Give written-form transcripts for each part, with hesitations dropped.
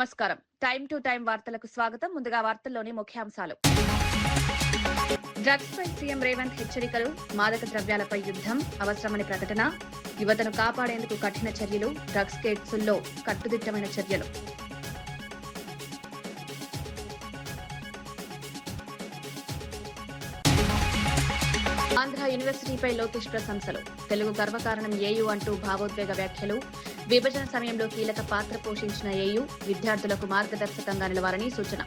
నమస్కారం. Time to time వార్తలకు స్వాగతం. ముందుగా వార్తల్లోని ముఖ్యాంశాలు. డ్రగ్స్ పై సీఎం రేవంత్ హెచ్చరికలు, మాదక ద్రవ్యాలపై యుద్ధం అవసరమని ప్రకటన, యువతను కాపాడేందుకు కఠిన చర్యలు, డ్రగ్స్ కేసుల్లో కట్టుదిట్టమైన చర్యలు. ఆంధ్ర యూనివర్సిటీపై లోకేష్ ప్రశంసలు, తెలుగు గర్వకారణం ఏయూ అంటూ భావోద్వేగ వ్యాఖ్యలు, విభజన సమయంలో కీలక పాత్ర పోషించిన ఏయూ విద్యార్థులకు మార్గదర్శకంగా నిలవాలని సూచన.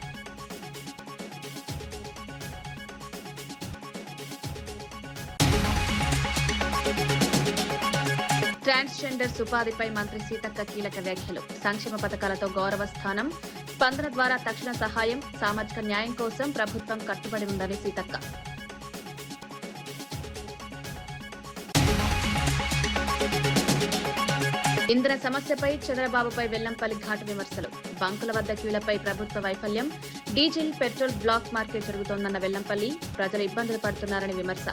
ట్రాన్స్జెండర్స్ ఉపాధిపై మంత్రి సీతక్క కీలక వ్యాఖ్యలు, సంక్షేమ పథకాలతో గౌరవ స్థానం, స్పందన ద్వారా తక్షణ సహాయం, సామాజిక న్యాయం కోసం ప్రభుత్వం కట్టుబడి ఉందని సీతక్క. ఇంధన సమస్యపై చంద్రబాబుపై వెల్లంపల్లి ఘాటు విమర్శలు, బంకుల వద్ద క్యూలపై ప్రభుత్వ వైఫల్యం, డీజిల్ పెట్రోల్ బ్లాక్ మార్కెట్ జరుగుతోందన్న వెల్లంపల్లి, ప్రజలు ఇబ్బందులు పడుతున్నారని విమర్శ.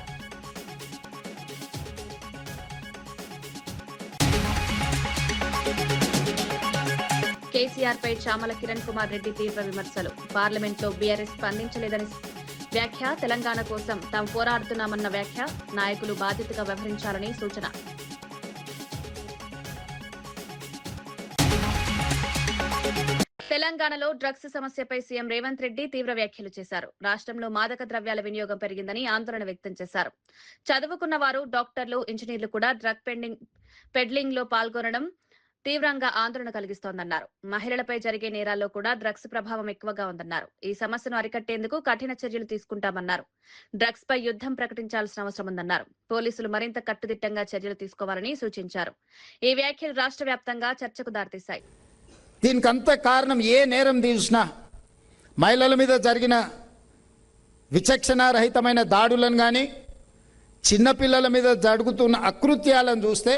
కేసీఆర్పై చామల కిరణ్ కుమార్ రెడ్డి తీవ్ర విమర్శలు, పార్లమెంట్లో బీఆర్ఎస్ స్పందించలేదని వ్యాఖ్య, తెలంగాణ కోసం తాము పోరాడుతున్నామన్న వ్యాఖ్య, నాయకులు బాధ్యతగా వ్యవహరించాలని సూచన. తెలంగాణలో డ్రగ్స్ సమస్యపై సీఎం రేవంత్ రెడ్డి తీవ్ర వ్యాఖ్యలు చేశారు. రాష్ట్రంలో మాదక ద్రవ్యాల వినియోగం పెరిగిందని ఆందోళన వ్యక్తం చేశారు. చదువుకున్న వారు, డాక్టర్లు, ఇంజనీర్లు కూడా డ్రగ్ పెడ్లింగ్ లో పాల్గొనడం తీవ్రంగా ఆందోళన కలిగిస్తోందన్నారు. మహిళలపై జరిగే నేరాల్లో కూడా డ్రగ్స్ ప్రభావం ఎక్కువగా ఉందన్నారు. ఈ సమస్యను అరికట్టేందుకు కఠిన చర్యలు తీసుకుంటామన్నారు. డ్రగ్స్ పై యుద్ధం ప్రకటించాల్సిన అవసరం ఉందన్నారు. పోలీసులు మరింత కట్టుదిట్టంగా చర్యలు తీసుకోవాలని సూచించారు. ఈ వ్యాఖ్యలు రాష్ట్ర వ్యాప్తంగా చర్చకు దారితీశాయి. దీనికంతా కారణం ఏ నేరం తీసినా మహిళల మీద జరిగిన విచక్షణారహితమైన దాడులను కానీ చిన్నపిల్లల మీద జరుగుతున్న అకృత్యాలను చూస్తే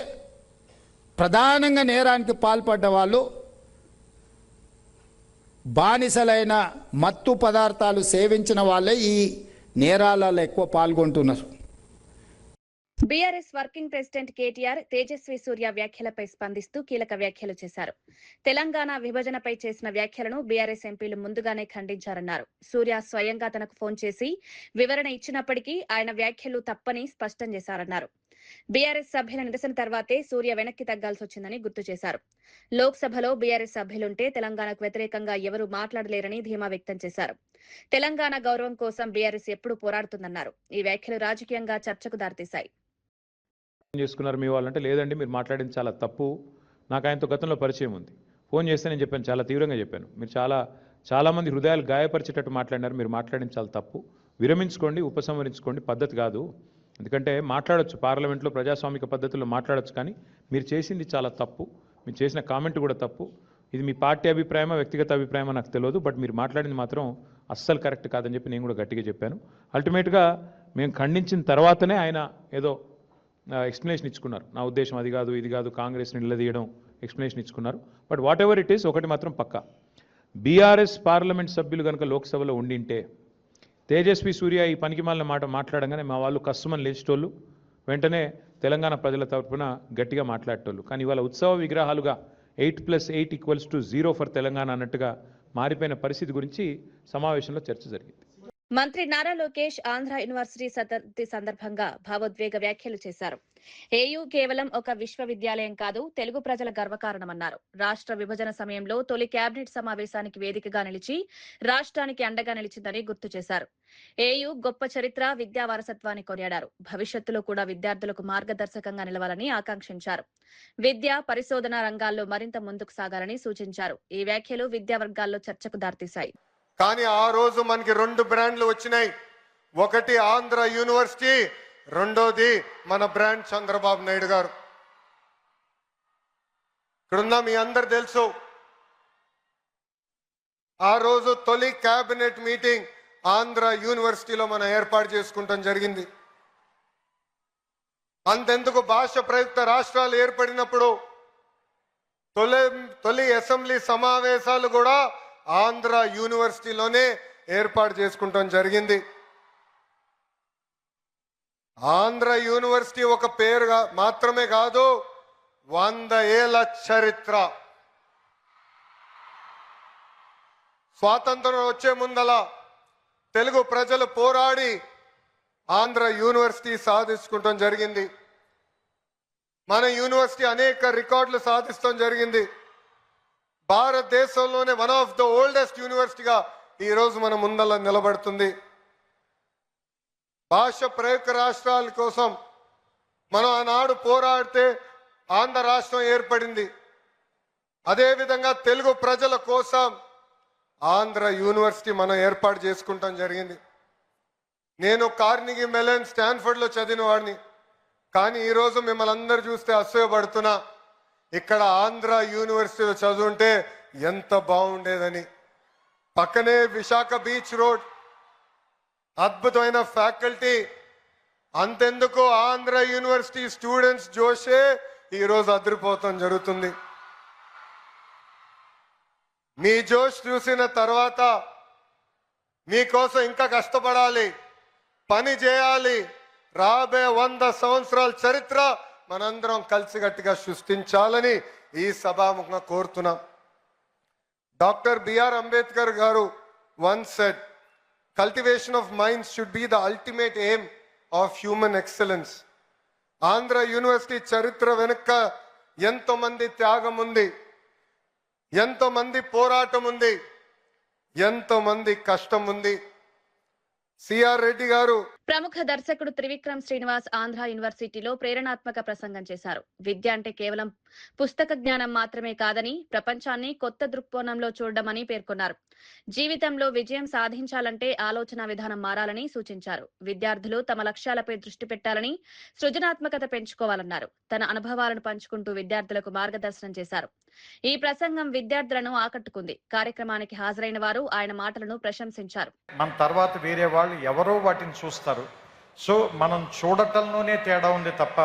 ప్రధానంగా నేరానికి పాల్పడ్డ వాళ్ళు బానిసలైన మత్తు పదార్థాలు సేవించిన వాళ్ళే ఈ నేరాలలో ఎక్కువ పాల్గొంటున్నారు. BRS working president KTR Tejasvi Surya వ్యాఖ్యలపై స్పందిస్తూ కీలక వ్యాఖ్యలు చేశారు. తెలంగాణ విభజనపై చేసిన వ్యాఖ్యలను బీఆర్ఎస్ ఎంపీలు ముందుగానే ఖండించారన్నారు. సూర్య స్వయంగా తనకు ఫోన్ చేసి వివరణ ఇచ్చినప్పటికీ ఆయన వ్యాఖ్యలు తప్పని స్పష్టం చేశారన్నారు. బీఆర్ఎస్ సభ్యుల నిరసన తర్వాతే సూర్య వెనక్కి తగ్గాల్సి వచ్చిందని గుర్తు చేశారు. లోక్సభలో బీఆర్ఎస్ సభ్యులుంటే తెలంగాణకు వ్యతిరేకంగా ఎవరూ మాట్లాడలేరని ధీమా వ్యక్తం చేశారు. తెలంగాణ గౌరవం కోసం బీఆర్ఎస్ ఎప్పుడూ పోరాడుతుందన్నారు. ఈ వ్యాఖ్యలు రాజకీయంగా చర్చకు దారితీశాయి. చేసుకున్నారు మీ వాళ్ళంటే లేదండి, మీరు మాట్లాడింది చాలా తప్పు, నాకు ఆయనతో గతంలో పరిచయం ఉంది, ఫోన్ చేస్తే నేను చెప్పాను, చాలా తీవ్రంగా చెప్పాను, మీరు చాలామంది హృదయాలు గాయపరిచేటట్టు మాట్లాడినారు, మీరు మాట్లాడింది చాలా తప్పు, విరమించుకోండి, ఉపసంహరించుకోండి, పద్ధతి కాదు. ఎందుకంటే మాట్లాడొచ్చు, పార్లమెంట్లో ప్రజాస్వామిక పద్ధతుల్లో మాట్లాడొచ్చు, కానీ మీరు చేసింది చాలా తప్పు, మీరు చేసిన కామెంట్ కూడా తప్పు, ఇది మీ పార్టీ అభిప్రాయమా వ్యక్తిగత అభిప్రాయమా నాకు తెలియదు, బట్ మీరు మాట్లాడింది మాత్రం అస్సలు కరెక్ట్ కాదని చెప్పి నేను కూడా గట్టిగా చెప్పాను. అల్టిమేట్గా మేము ఖండించిన తర్వాతనే ఆయన ఏదో ఎక్స్ప్లెనేషన్ ఇచ్చుకున్నారు, నా ఉద్దేశం అది కాదు ఇది కాదు, కాంగ్రెస్ని నిలదీయడం ఎక్స్ప్లెనేషన్ ఇచ్చుకున్నారు. But whatever it is, ఒకటి మాత్రం పక్కా, బీఆర్ఎస్ పార్లమెంట్ సభ్యులు కనుక లోక్సభలో ఉండింటే తేజస్వి సూర్య ఈ పనికిమాలిన మాట మాట్లాడంగానే మా వాళ్ళు కష్టమని లేచేటోళ్ళు, వెంటనే తెలంగాణ ప్రజల తరఫున గట్టిగా మాట్లాడేటోళ్ళు. కానీ ఇవాళ ఉత్సవ విగ్రహాలుగా 8+8=0 ఫర్ తెలంగాణ అన్నట్టుగా మారిపోయిన పరిస్థితి గురించి సమావేశంలో చర్చ జరిగింది. మంత్రి నారా లోకేష్ ఆంధ్ర యూనివర్సిటీ శతాబ్ది సందర్భంగా భావోద్వేగ వ్యాఖ్యలు చేశారు. ఏయూ కేవలం ఒక విశ్వవిద్యాలయం కాదు, తెలుగు ప్రజల గర్వకారణమన్నారు. రాష్ట్ర విభజన సమయంలో తొలి కేబినెట్ సమావేశానికి వేదికగా నిలిచి రాష్ట్రానికి అండగా నిలిచిందని గుర్తు చేశారు. ఏయూ గొప్ప చరిత్ర, విద్యా వారసత్వాన్ని కొనియాడారు. భవిష్యత్తులో కూడా విద్యార్థులకు మార్గదర్శకంగా నిలవాలని ఆకాంక్షించారు. విద్య, పరిశోధన రంగాల్లో మరింత ముందుకు సాగాలని సూచించారు. ఈ వ్యాఖ్యలు విద్యా వర్గాల్లో చర్చకు దారితీశాయి. కానీ ఆ రోజు మనకి 2 బ్రాండ్లు వచ్చినాయి, ఒకటి ఆంధ్ర యూనివర్సిటీ, రెండోది మన బ్రాండ్ చంద్రబాబు నాయుడు గారు. ఇక్కడున్న మీ అందరు తెలుసు, ఆ రోజు తొలి కేబినెట్ మీటింగ్ ఆంధ్ర యూనివర్సిటీలో మనం ఏర్పాటు చేసుకుంటాం జరిగింది. అంతెందుకు భాష ప్రయుక్త రాష్ట్రాలు ఏర్పడినప్పుడు తొలి అసెంబ్లీ సమావేశాలు కూడా ఆంధ్ర యూనివర్సిటీలోనే ఏర్పాటు చేసుకుంటాం జరిగింది. ఆంధ్ర యూనివర్సిటీ ఒక పేరు మాత్రమే కాదు, 100 ఏళ్ల చరిత్ర. స్వాతంత్రం వచ్చే ముందల తెలుగు ప్రజలు పోరాడి ఆంధ్ర యూనివర్సిటీ సాధించుకుంటాం జరిగింది. మన యూనివర్సిటీ అనేక రికార్డులు సాధించడం జరిగింది. భారతదేశంలోనే వన్ ఆఫ్ ద ఓల్డెస్ట్ యూనివర్సిటీగా ఈ రోజు మన ముందల నిలబడుతుంది. భాష ప్రయుక్త రాష్ట్రాల కోసం మనం ఆనాడు పోరాడితే ఆంధ్ర రాష్ట్రం ఏర్పడింది. అదేవిధంగా తెలుగు ప్రజల కోసం ఆంధ్ర యూనివర్సిటీ మనం ఏర్పాటు చేసుకుంటాం జరిగింది. నేను కార్నిగీ మెలన్ స్టాన్ఫర్డ్లో చదివిన వాడిని. కానీ ఈరోజు మిమ్మల్ని అందరు చూస్తే అసూయపడుతున్నా, ఇక్కడ ఆంధ్ర యూనివర్సిటీలో చదువుంటే ఎంత బాగుండేదని. పక్కనే విశాఖ బీచ్ రోడ్, అద్భుతమైన ఫ్యాకల్టీ. అంతెందుకు ఆంధ్ర యూనివర్సిటీ స్టూడెంట్స్ జోషే ఈరోజు అదిరిపోతాం జరుగుతుంది. మీ జోష్ చూసిన తర్వాత మీకోసం ఇంకా కష్టపడాలి, పని చేయాలి. రాబోయే 100 సంవత్సరాల చరిత్ర మనందరం కలిసికట్టుగా సృష్టించాలని ఈ సభాముఖంగా కోరుతున్నాం. డాక్టర్ బిఆర్ అంబేద్కర్ గారు once said, cultivation of minds should be the ultimate aim of human excellence. Andhra university చరిత్ర వెనుక ఎంతో మంది త్యాగం ఉంది, ఎంతో మంది పోరాటం ఉంది, ఎంతో మంది కష్టం ఉంది. సిఆర్ రెడ్డి గారు ప్రముఖ దర్శకుడు త్రివిక్రమ్ శ్రీనివాస్ ఆంధ్ర యూనివర్సిటీలో ప్రేరణాత్మక ప్రసంగం చేశారు. విద్య అంటే కేవలం పుస్తక జ్ఞానం మాత్రమే కాదని, ప్రపంచాన్ని కొత్త దృక్కోణంలో చూడడమని పేర్కొన్నారు. జీవితంలో విజయం సాధించాలంటే ఆలోచన విధానం మారాలని సూచించారు. విద్యార్థులు తమ లక్ష్యాలపై దృష్టి పెట్టాలని, సృజనాత్మకత పెంచుకోవాలన్నారు. తన అనుభవాలను పంచుకుంటూ విద్యార్థులకు మార్గదర్శనం చేశారు. ఈ ప్రసంగం విద్యార్థులను ఆకట్టుకుంది. కార్యక్రమానికి హాజరైన వారు ఆయన మాటలను ప్రశంసించారు. మన తర్వాత వేరే వాళ్ళు ఎవరో వాటిని చూస్తారు. సో మనం చూడటంలోనే తేడా ఉంది తప్ప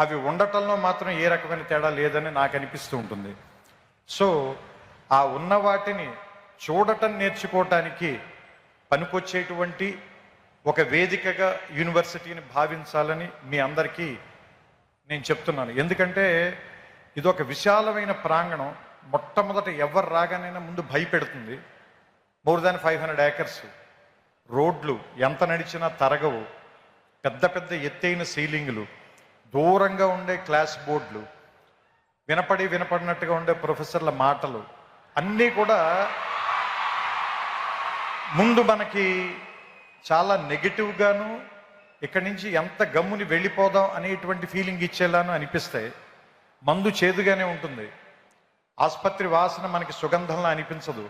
అవి ఉండటంలో మాత్రం ఏ రకమైన తేడా లేదని నాకు అనిపిస్తూ ఉంటుంది. సో ఆ ఉన్న వాటిని చూడటం నేర్చుకోవటానికి పనికొచ్చేటువంటి ఒక వేదికగా యూనివర్సిటీని భావించాలని మీ అందరికీ నేను చెప్తున్నాను. ఎందుకంటే ఇది ఒక విశాలమైన ప్రాంగణం. మొట్టమొదట ఎవరు రాగానైనా ముందు భయపెడుతుంది. మోర్ దాన్ 500 acres, రోడ్లు ఎంత నడిచినా తరగవు, పెద్ద పెద్ద ఎత్తైన సీలింగులు, దూరంగా ఉండే క్లాస్ బోర్డులు, వినపడినట్టుగా ఉండే ప్రొఫెసర్ల మాటలు అన్నీ కూడా ముందు మనకి చాలా నెగిటివ్గాను, ఇక్కడి నుంచి ఎంత గమ్ముని వెళ్ళిపోదాం అనేటువంటి ఫీలింగ్ ఇచ్చేలాను అనిపిస్తాయి. మందు చేదుగానే ఉంటుంది, ఆసుపత్రి వాసన మనకి సుగంధంలా అనిపించదు,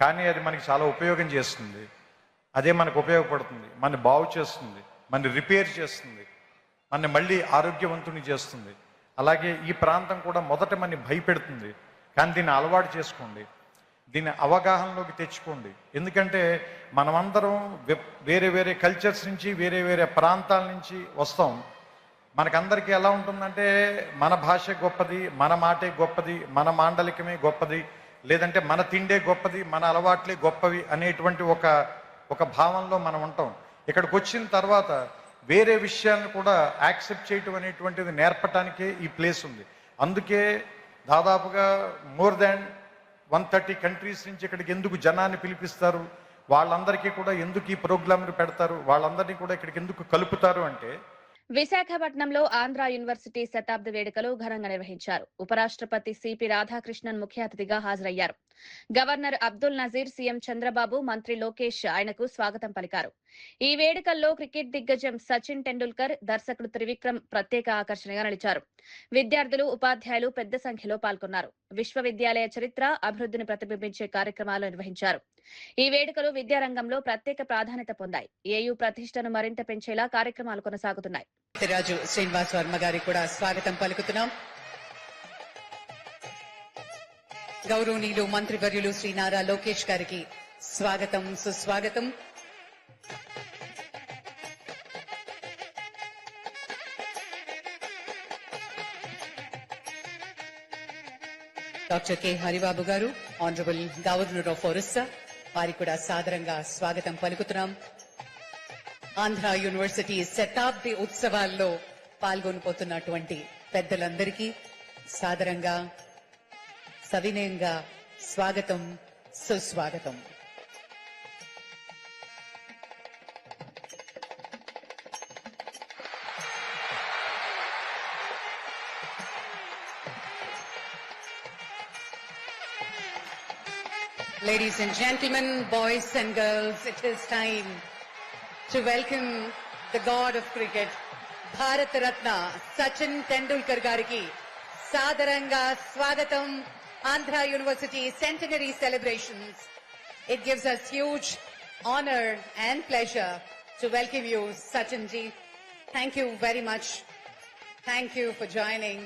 కానీ అది మనకి చాలా ఉపయోగం చేస్తుంది. అదే మనకు ఉపయోగపడుతుంది, మన బాగు చేస్తుంది, మన రిపేర్ చేస్తుంది, మన మళ్ళీ ఆరోగ్యవంతుని చేస్తుంది. అలాగే ఈ ప్రాంతం కూడా మొదట మన భయపెడుతుంది, కానీ దీన్ని అలవాటు చేసుకోండి, దీన్ని అవగాహనలోకి తెచ్చుకోండి. ఎందుకంటే మనమందరం వేరే వేరే కల్చర్స్ నుంచి, వేరే వేరే ప్రాంతాల నుంచి వస్తాం. మనకందరికీ ఎలా ఉంటుందంటే మన భాష గొప్పది, మన మాటే గొప్పది, మన మాండలికమే గొప్పది, లేదంటే మన తిండే గొప్పది, మన అలవాట్లే గొప్పవి అనేటువంటి ఒక భావంలో మనం ఉంటాం. ఇక్కడికి వచ్చిన తర్వాత వేరే విషయాలను కూడా యాక్సెప్ట్ చేయటం అనేటువంటిది నేర్పటానికే ఈ ప్లేస్ ఉంది. అందుకే దాదాపుగా మోర్ దాన్ 130 కంట్రీస్ నుంచి ఇక్కడికి ఎందుకు జనాన్ని పిలిపిస్తారు, వాళ్ళందరికీ కూడా ఎందుకు ఈ ప్రోగ్రాంలు పెడతారు, వాళ్ళందరినీ కూడా ఇక్కడికి ఎందుకు కలుపుతారు అంటే, విశాఖపట్నంలో ఆంధ్ర యూనివర్సిటీ శతాబ్ది వేడుకలు ఘనంగా నిర్వహించారు. ఉపరాష్ట్రపతి సిపి రాధాకృష్ణన్ ముఖ్య అతిథిగా హాజరయ్యారు. గవర్నర్ అబ్దుల్ నజీర్, సీఎం చంద్రబాబు, మంత్రి లోకేష్ ఆయనకు స్వాగతం పలికారు. ఈ వేడుకల్లో క్రికెట్ దిగ్గజం సచిన్ టెండూల్కర్, దర్శకుడు త్రివిక్రమ్ ప్రత్యేక ఆకర్షణగా నిలిచారు. విద్యార్థులు, ఉపాధ్యాయులు పెద్ద సంఖ్యలో పాల్గొన్నారు. విశ్వవిద్యాలయ చరిత్ర, అభివృద్ధిని ప్రతిబింబించే కార్యక్రమాలు నిర్వహించారు. ఈ వేడుకలు విద్యారంగంలో ప్రత్యేక ప్రాధాన్యత పొందాయి. ఏయూ ప్రతిష్టను మరింత పెంచేలా కార్యక్రమాలు కొనసాగుతున్నాయి. రాజు శ్రీనివాస్ వర్మ గారికి కూడా స్వాగతం పలుకుతున్నాం. గౌరవనీయులు మంత్రివర్యులు శ్రీ నారా లోకేష్ గారికి స్వాగతం, సుస్వాగతం. డాక్టర్ కె హరిబాబు గారు, ఆనరబుల్ గవర్నర్ ఆఫ్ ఒరిస్సా, వారికి కూడా సాదరంగా స్వాగతం పలుకుతున్నాం. ఆంధ్ర యూనివర్సిటీ శతాబ్ది ఉత్సవాల్లో పాల్గొనబోతున్నటువంటి పెద్దలందరికీ సాదరంగా, సవినయంగా స్వాగతం, సుస్వాగతం. Ladies and gentlemen, boys and girls, it is time to welcome the god of cricket, Bharat Ratna, Sachin Tendulkar gariki, Sadaranga Swagatam, Andhra University Centenary Celebrations. It gives us huge honor and pleasure to welcome you, Sachin ji. Thank you very much. Thank you for joining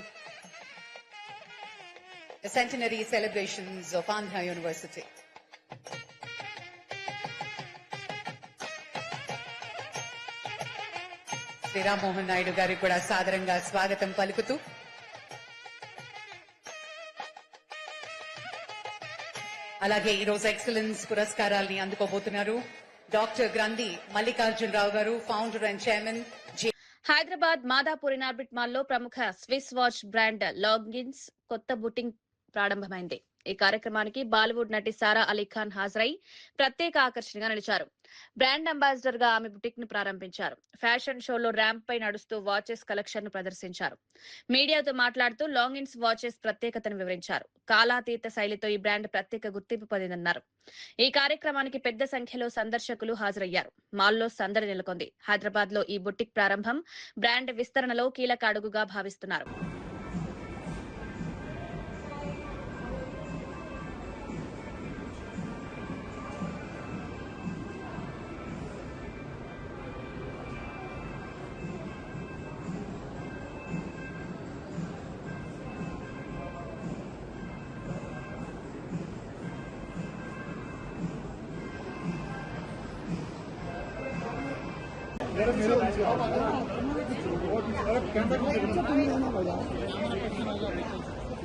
the Centenary Celebrations of Andhra University. Shri Rammohan Naidu గారికి కూడా సాదరంగా స్వాగతం పలుకుతూ అలాగే ఈరోజు excellence పురస్కారాల్ని అందుకోబోతున్నారు doctor గ్రంథి మల్లికార్జునరావు గారు, founder and chairman. Hyderabad Madhapur Inorbit మాల్లో ప్రముఖ స్విస్ వాచ్ బ్రాండ్ లాంగిన్స్ కొత్త బుటింగ్ ప్రారంభమైంది. ఈ కార్యక్రమానికి బాలీవుడ్ నటి సారా అలీ ఖాన్ హాజరై ప్రత్యేక ఆకర్షణగా నిలిచారు. బ్రాండ్ అంబాసిడర్ గా ఆమె బుటిక్ ను ప్రారంభించారు. ఫ్యాషన్ షోలో ర్యాంప్ పై నడుస్తూ వాచెస్ కలెక్షన్ ను ప్రదర్శించారు. మీడియాతో మాట్లాడుతూ లాంగిన్స్ వాచెస్ ప్రత్యేకతను వివరించారు. కాలాతీత శైలితో ఈ బ్రాండ్ ప్రత్యేక గుర్తింపు పొందిందన్నారు. ఈ కార్యక్రమానికి పెద్ద సంఖ్యలో సందర్శకులు హాజరయ్యారు. మాల్లో సందడి నెలకొంది. హైదరాబాద్ లో ఈ బుటిక్ ప్రారంభం బ్రాండ్ విస్తరణలో కీలక అడుగుగా భావిస్తున్నారు.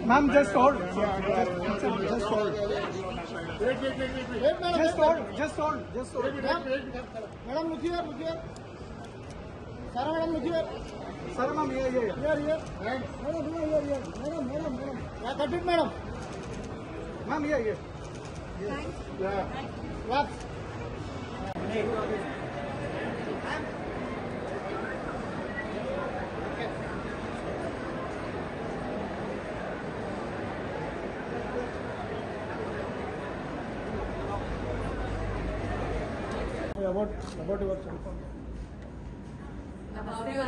Ma'am, just hold. Just hold. Just hold. Madam, look here. Sarah, madam, look here. Sarah, ma'am, here. Madam, here. Yeah, cut it, madam. Ma'am, here. Thanks. Yeah. What? About your cell phone. My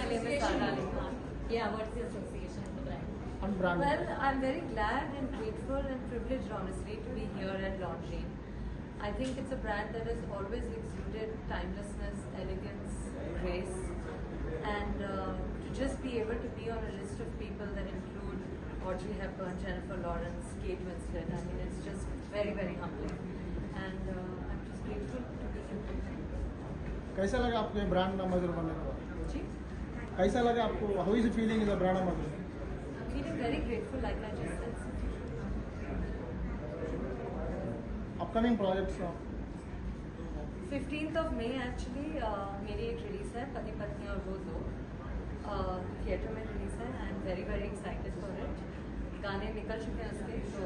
name is Sara Ali Khan. Yeah, what's the association with the brand? On brand. Well, I'm very glad and grateful and privileged, honestly, to be here at Longines. I think it's a brand that has always exuded timelessness, elegance, grace, and to just be able to be on a list of people that include Audrey Hepburn, Jennifer Lawrence, Kate Winslet. I mean, it's just very, very humbling, and I'm just grateful to be here. कैसा लगा आपको ये brand ambassador बनने के बाद? जी? कैसा लगा आपको? How is the feeling as a brand ambassador? I'm feeling very grateful, like I just said. Upcoming projects. 15th of May actually मेरी एक रिलीज है पति पत्नी और वो दो थिएटर में रिलीज है. I am very very excited for it. गाने निकल चुके हैं उसके, so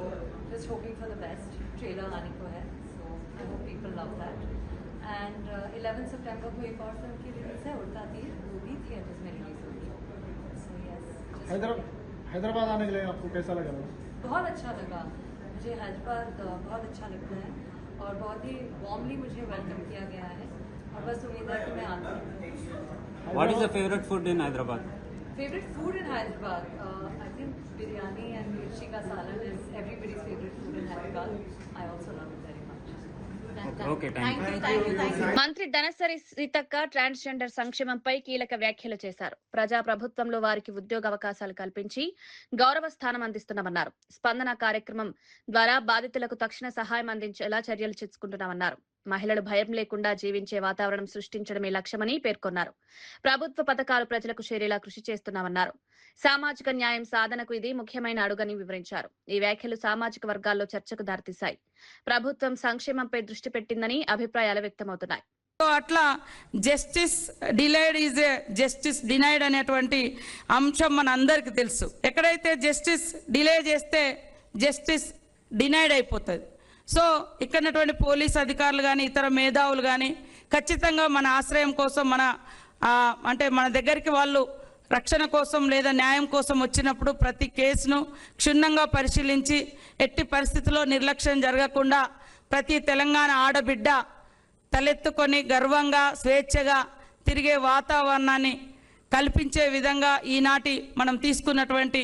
just hoping for the best. Trailer आने को है, so I hope people love that. And 11 सितंबर को एक और फिल्म की रिलीज है उड़ता तीर, वो भी थिएटर्स में रिलीज होगी. सो यस, हैदराबाद आने के लिए आपको कैसा लगा? बहुत अच्छा लगा मुझे. हैदराबाद बहुत अच्छा लगता है और बहुत ही वार्मली मुझे वेलकम किया गया है और बस उम्मीद है कि मैं आती हूँ. What is the favorite food in Hyderabad? Favorite food in Hyderabad? I think biryani and mirchi ka salan is everybody's favorite food in Hyderabad. I also love it very much. Okay, thank you. Thank you. మంత్రి Dhanasari Seethakka transgender సంక్షేమంపై కీలక వ్యాఖ్యలు చేశారు. ప్రజా ప్రభుత్వంలో వారికి ఉద్యోగ అవకాశాలు కల్పించి గౌరవ స్థానం అందిస్తున్నామన్నారు. స్పందన కార్యక్రమం ద్వారా బాధితులకు తక్షణ సహాయం అందించేలా చర్యలు తీసుకుంటున్నామన్నారు. మహిళలు భయం లేకుండా జీవించే వాతావరణం సృష్టించడమే లక్ష్యమని పేర్కొన్నారు. ప్రభుత్వ పథకాలు ప్రజలకు చేరేలా కృషి చేస్తున్నామన్నారు. సామాజిక న్యాయం సాధనకు ఇది ముఖ్యమైన అడుగని వివరించారు. ఈ వ్యాఖ్యలు సామాజిక వర్గాల్లో చర్చకు దారితీశాయి. ప్రభుత్వం సంక్షేమంపై దృష్టి పెట్టిందని అభిప్రాయాలు వ్యక్తమవుతున్నాయి. అట్లా justice delayed is a justice denied అనేటువంటి అంశం మన అందరికీ తెలుసు. ఎక్కడైతే జస్టిస్ డిలే చేస్తే జస్టిస్ డినైడ్ అయిపోతుంది. సో ఇక్కడటువంటి పోలీస్ అధికారులు కానీ ఇతర మేధావులు కానీ ఖచ్చితంగా మన ఆశ్రయం కోసం అంటే మన దగ్గరికి వాళ్ళు రక్షణ కోసం లేదా న్యాయం కోసం వచ్చినప్పుడు ప్రతి కేసును క్షుణ్ణంగా పరిశీలించి ఎట్టి పరిస్థితుల్లో నిర్లక్ష్యం జరగకుండా ప్రతి తెలంగాణ ఆడబిడ్డ తలెత్తుకొని గర్వంగా స్వేచ్ఛగా తిరిగే వాతావరణాన్ని కల్పించే విధంగా ఈనాటి మనం తీసుకున్నటువంటి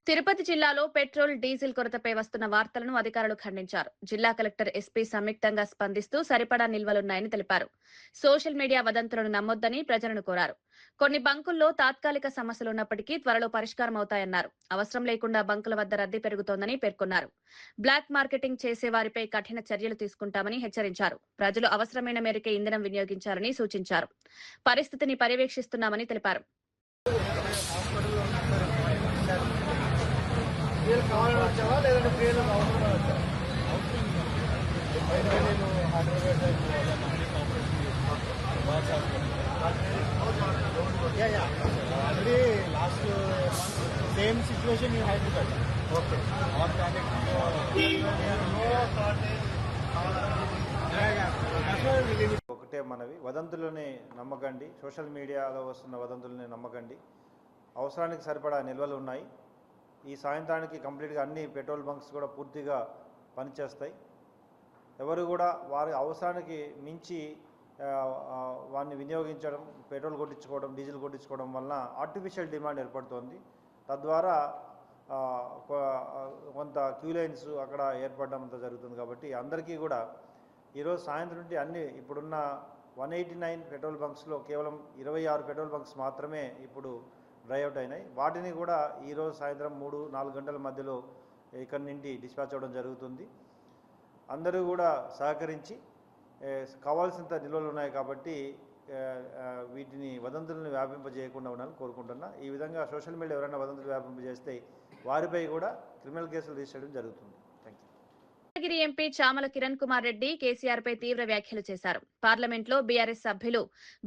తిరుపతి జిల్లాలో పెట్రోల్ డీజిల్ కొరతపై వస్తున్న వార్తలను అధికారులు ఖండించారు. జిల్లా కలెక్టర్ ఎస్పీ సంయుక్తంగా స్పందిస్తూ సరిపడా నిల్వలున్నాయని తెలిపారు. సోషల్ మీడియా వదంతులను నమ్మొద్దని ప్రజలను కోరారు. కొన్ని బంకుల్లో తాత్కాలిక సమస్యలున్నప్పటికీ త్వరలో పరిష్కారం అవుతాయన్నారు. అవసరం లేకుండా బంకుల వద్ద రద్దీ పెరుగుతోందని పేర్కొన్నారు. బ్లాక్ మార్కెటింగ్ చేసే వారిపై కఠిన చర్యలు తీసుకుంటామని హెచ్చరించారు. ప్రజలు అవసరమైన మేరకే ఇంధనం వినియోగించాలని సూచించారు. పరిస్థితిని పర్యవేక్షిస్తున్నామని తెలిపారు. Already last same situation you had to get. Okay. On target. ఒకటే మనవి, వదంతులని నమ్మకండి. సోషల్ మీడియాలో వస్తున్న వదంతులని నమ్మకండి. అవసరానికి సరిపడా నిల్వలు ఉన్నాయి. ఈ సాయంత్రానికి కంప్లీట్గా అన్ని పెట్రోల్ బంక్స్ కూడా పూర్తిగా పనిచేస్తాయి. ఎవరు కూడా వారి అవసరానికి మించి వారిని వినియోగించడం, పెట్రోల్ కొట్టించుకోవడం, డీజిల్ కొట్టించుకోవడం వలన ఆర్టిఫిషియల్ డిమాండ్ ఏర్పడుతోంది. తద్వారా కొంత క్యూ లైన్స్ అక్కడ ఏర్పడడం అంతా జరుగుతుంది. కాబట్టి అందరికీ కూడా ఈరోజు సాయంత్రం నుండి అన్ని ఇప్పుడున్న 189 పెట్రోల్ బంక్స్లో కేవలం 26 పెట్రోల్ బంక్స్ మాత్రమే ఇప్పుడు డ్రైఅవుట్ అయినాయి. వాటిని కూడా ఈరోజు సాయంత్రం 3-4 గంటల మధ్యలో ఇక్కడి నుండి డిస్పాచ్ అవ్వడం జరుగుతుంది. అందరూ కూడా సహకరించి కావాల్సినంత నిల్వలు ఉన్నాయి కాబట్టి వీటిని వదంతులను వ్యాపింపజేయకుండా ఉండాలని కోరుకుంటున్నా. ఈ విధంగా సోషల్ మీడియా ఎవరైనా వదంతులు వ్యాపింపజేస్తే వారిపై కూడా క్రిమినల్ కేసులు రిజిస్టర్ చేయడం జరుగుతుంది. గిరి ఎంపీ చామల కిరణ్ కుమార్ రెడ్డి కేసీఆర్ పై తీవ్ర వ్యాఖ్యలు చేశారు. పార్లమెంట్ లో బీఆర్ఎస్ సభ్యులు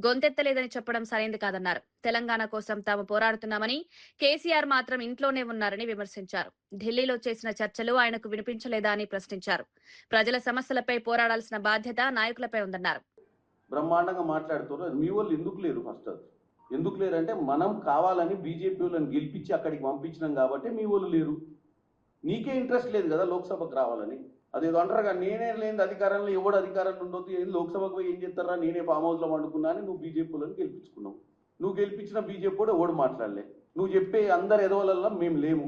గొంతెత్తలేదని చెప్పడం సరైంది కాదన్నారు. తెలంగాణ కోసం తాము పోరాడుతున్నామని, కేసీఆర్ మాత్రం ఇంట్లోనే ఉన్నారని విమర్శించారు. ఢిల్లీలో చేసిన చర్చలు ఆయనకు వినిపించలేదా అని ప్రశ్నించారు. ప్రజల సమస్యలపై పోరాడాల్సిన బాధ్యత నాయకులపై ఉందన్నారు. బ్రహ్మాండంగా మాట్లాడుతున్నారు. మీ వాళ్ళు ఎందుకు లేరు? ఫస్ట్ ఎందుకు లేరు అంటే మనం కావాలని బీజేపీ వాళ్ళని గెలిపించి అక్కడికి పంపించినాం కాబట్టి మీ వాళ్ళు లేరు. నీకే ఇంట్రెస్ట్ లేదు కదా లోక్సభకు రావాలని. అదేదో అంటారుగా, నేనే లేని అధికారంలో ఎవడు అధికారంలో ఉండొద్దు, ఏం లోక్సభకు ఏం చేస్తారా, నేనే ఫామ్ హౌస్లో వండుకున్నా అని నువ్వు బీజేపీలను గెలిపించుకున్నావు. నువ్వు గెలిపించిన బీజేపీ కూడా ఎవడు మాట్లాడలే. నువ్వు చెప్పే అందరు ఎదవలల్లో మేము లేము,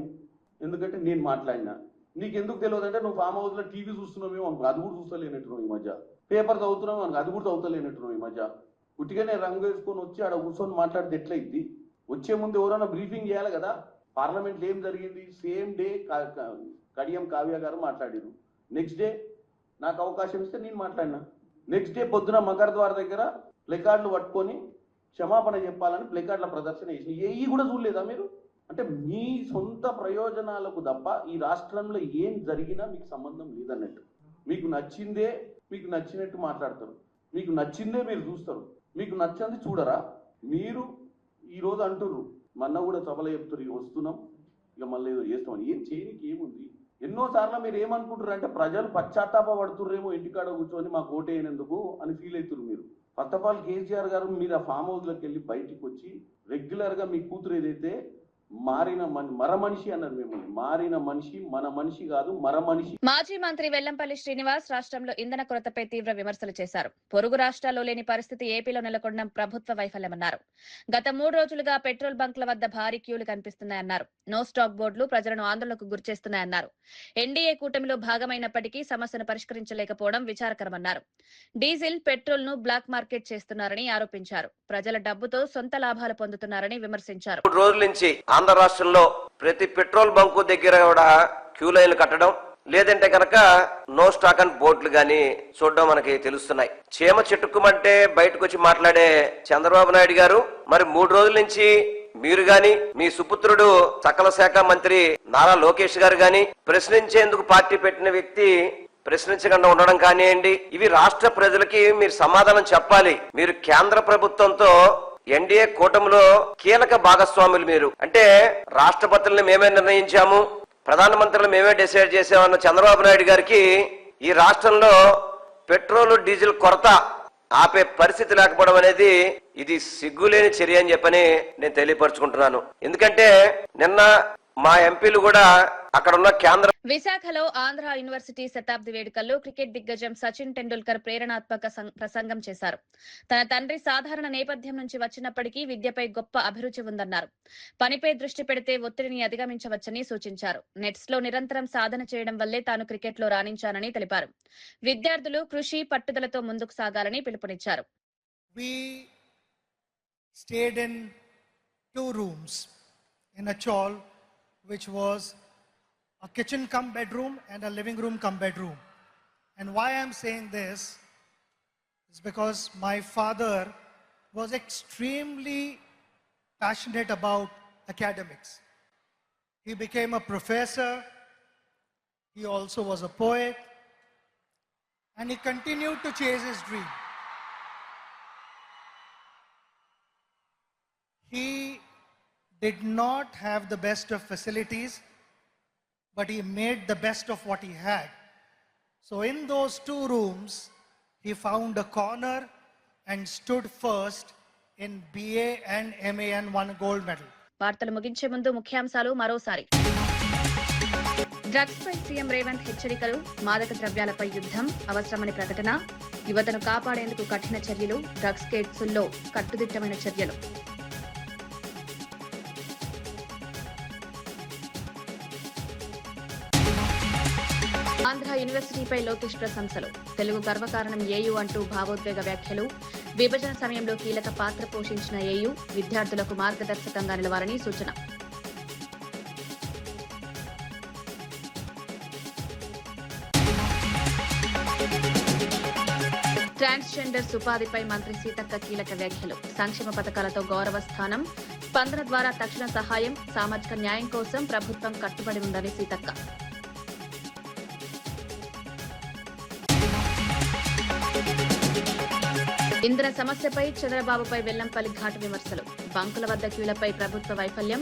ఎందుకంటే నేను మాట్లాడినా. నీకు ఎందుకు తెలియదు అంటే నువ్వు ఫామ్ హౌస్లో టీవీ చూస్తున్నావు, అనుకో అది కూడా చూస్తలేనట్టున్నావు ఈ మధ్య. పేపర్ చదువుతున్నావు అనుకో అది కూడా చదువుతలేనట్టున్నావు ఈ మధ్య. ఉట్టిగానే రంగు వేసుకొని వచ్చి ఆడ కూర్చొని మాట్లాడితే ఎట్లయిద్ది? వచ్చే ముందు ఎవరైనా బ్రీఫింగ్ చేయాలి కదా. పార్లమెంట్లో ఏం జరిగింది? సేమ్ డే కడియం కావ్య గారు మాట్లాడారు. నెక్స్ట్ డే నాకు అవకాశం ఇస్తే నేను మాట్లాడినా. నెక్స్ట్ డే పొద్దున మగర్ద్వార్ దగ్గర ప్లెకార్డులు పట్టుకొని క్షమాపణ చెప్పాలని ప్లెకార్డుల ప్రదర్శన చేసిన. ఏవి కూడా చూడలేదా మీరు? అంటే మీ సొంత ప్రయోజనాలకు తప్ప ఈ రాష్ట్రంలో ఏం జరిగినా మీకు సంబంధం లేదన్నట్టు. మీకు నచ్చిందే మీకు నచ్చినట్టు మాట్లాడతారు, మీకు నచ్చిందే మీరు చూస్తారు, మీకు నచ్చింది చూడరా. మీరు ఈరోజు అంటుర్రు, మొన్న కూడా సభలో చెప్తారు వస్తున్నాం ఇక మళ్ళీ ఏదో చేస్తామని. ఏం చేయనికి ఏముంది? ఎన్నోసార్లు మీరు ఏమనుకుంటారు అంటే ప్రజలు పశ్చాత్తాప పడుతుర్రేమో ఇంటికాడ కూర్చొని మాకు ఓటేయనందుకు అని ఫీల్ అవుతున్నారు మీరు. ఫస్ట్ ఆఫ్ ఆల్ కేసీఆర్ గారు మీరు ఆ ఫామ్ హౌస్లోకి వెళ్ళి బయటికి వచ్చి రెగ్యులర్గా మీ కూతురు ఏదైతే మారిన మరమనిషి అన్నారు మిమ్మల్ని. మారిన మనిషి మన మనిషి కాదు మరమనిషి. మాజీ మంత్రి వెల్లంపల్లి శ్రీనివాస్ రాష్ట్రంలో ఇంధన కొరతపై తీవ్ర విమర్శలు చేశారు. పొరుగు రాష్ట్రాల్లో లేని పరిస్థితి ఏపీలో నెలకొన్న ప్రభుత్వ వైఫల్యమన్నారు. గత 3 రోజులుగా పెట్రోల్ బంక్ల వద్ద భారీ క్యూలు కనిపిస్తున్నాయన్నారు. నో స్టాక్ బోర్డులు ప్రజలను ఆందోళనకు గురిచేస్తున్నాయన్నారు. ఎన్డీఏ కూటమిలో భాగమైనప్పటికీ సమస్యను పరిష్కరించలేకపోవడం విచారకరమన్నారు. డీజిల్, పెట్రోల్ ను బ్లాక్ మార్కెట్ చేస్తున్నారని ఆరోపించారు. ప్రజల డబ్బుతో సొంత లాభాలు పొందుతున్నారని విమర్శించారు. 3 రోజుల నుంచి ఆంధ్ర రాష్ట్రంలో ప్రతి పెట్రోల్ బంకు దగ్గర కూడా క్యూ లైన్లు కట్టడం, లేదంటే కనుక నో స్టాక్ అండ్ బోర్డులు గాని చూడడం మనకి తెలుస్తున్నాయి. చీమ చెట్టుకుమంటే బయటకు వచ్చి మాట్లాడే చంద్రబాబు నాయుడు గారు మరి 3 రోజుల నుంచి మీరు గాని మీ సుపుత్రుడు సకల శాఖ మంత్రి నారా లోకేష్ గారు గాని ప్రశ్నించేందుకు పార్టీ పెట్టిన వ్యక్తి ప్రశ్నించకుండా ఉండడం కానివ్వండి, ఇవి రాష్ట్ర ప్రజలకి మీరు సమాధానం చెప్పాలి. మీరు కేంద్ర ప్రభుత్వంతో ఎన్డీఏ కూటమిలో కీలక భాగస్వాములు మీరు. అంటే రాష్ట్రపతులను మేమే నిర్ణయించాము, ప్రధానమంత్రులు మేమే డిసైడ్ చేసామన్న చంద్రబాబు నాయుడు గారికి ఈ రాష్ట్రంలో పెట్రోల్ డీజిల్ కొరత ఆపే పరిస్థితి లేకపోవడం అనేది ఇది సిగ్గులేని చర్య అని చెప్పని నేను తెలియపరుచుకుంటున్నాను. ఎందుకంటే నిన్న మా ఎంపీలు కూడా అక్కడ ఉన్న కేంద్ర విశాఖలో ఆంధ్ర యూనివర్సిటీ శతాబ్ది వేడుకల్లో క్రికెట్ దిగ్గజం సచిన్ టెండూల్కర్ ప్రేరణాత్మక ప్రసంగం చేశారు. తన తండ్రి సాధారణ నేపథ్యం నుంచి వచ్చినప్పటికీ విద్యపై గొప్ప అభిరుచి ఉందన్నారు. పనిపై దృష్టి పెడితే ఒత్తిడిని అధిగమించవచ్చని సూచించారు. నెట్స్ లో నిరంతరం సాధన చేయడం వల్లే తాను క్రికెట్ లో రాణించానని తెలిపారు. విద్యార్థులు కృషి పట్టుదలతో ముందుకు సాగాలని పిలుపునిచ్చారు. We stayed in 2 rooms in a chawl, which was a kitchen cum bedroom and a living room cum bedroom. And why I'm saying this is because my father was extremely passionate about academics. He became a professor. He also was a poet. And he continued to chase his dream. He did not have the best of facilities, but he made the best of what he had. So in those 2 rooms, he found a corner and stood first in BA and MA and won a gold medal. వార్తలు ముగించే ముందు ముఖ్యాంశాలు మరోసారి. Drugs పై CM Revanth హెచ్చరికలు, మాదక ద్రవ్యాలపై యుద్ధం అవసరమని ప్రకటన, యువతను కాపాడేందుకు కఠిన చర్యలు, డ్రగ్స్ కేసుల్లో కట్టుదిట్టమైన చర్యలు. ఆంధ్ర యూనివర్సిటీపై లోకేష్ ప్రశంసలు, తెలుగు గర్వకారణం ఏయూ అంటూ భావోద్వేగ వ్యాఖ్యలు, విభజన సమయంలో కీలక పాత్ర పోషించిన ఏయూ విద్యార్థులకు మార్గదర్శకంగా నిలవాలని సూచన. ట్రాన్స్జెండర్స్ ఉపాధిపై మంత్రి సీతక్క కీలక వ్యాఖ్యలు, సంక్షేమ పథకాలతో గౌరవ స్థానం, స్పందన ద్వారా తక్షణ సహాయం, సామాజిక న్యాయం కోసం ప్రభుత్వం కట్టుబడి ఉందని సీతక్క. ఇంధన సమస్యపై చంద్రబాబుపై వెల్లంపల్లి ఘాటు విమర్శలు, బంకుల వద్ద క్యూలపై ప్రభుత్వ వైఫల్యం,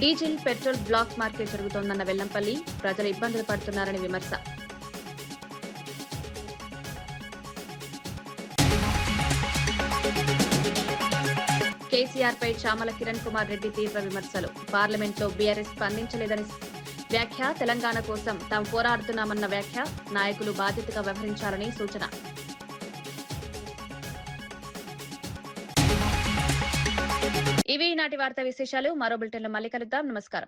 డీజిల్ పెట్రోల్ బ్లాక్ మార్కెట్ జరుగుతోందన్న వెల్లంపల్లి, ప్రజలు ఇబ్బందులు పడుతున్నారని విమర్శ. కేసీఆర్ పై చామల కిరణ్ కుమార్ రెడ్డి తీవ్ర విమర్శలు, పార్లమెంట్లో బీఆర్ఎస్ స్పందించలేదని వ్యాఖ్య, తెలంగాణ కోసం తాము పోరాడుతున్నామన్న వ్యాఖ్య, నాయకులు బాధ్యతగా వ్యవహరించాలని సూచన. ఇవి నాటి వార్తా విశేషాలు. మరో బులెటిన్లో మళ్ళీ కలుద్దాం. నమస్కారం.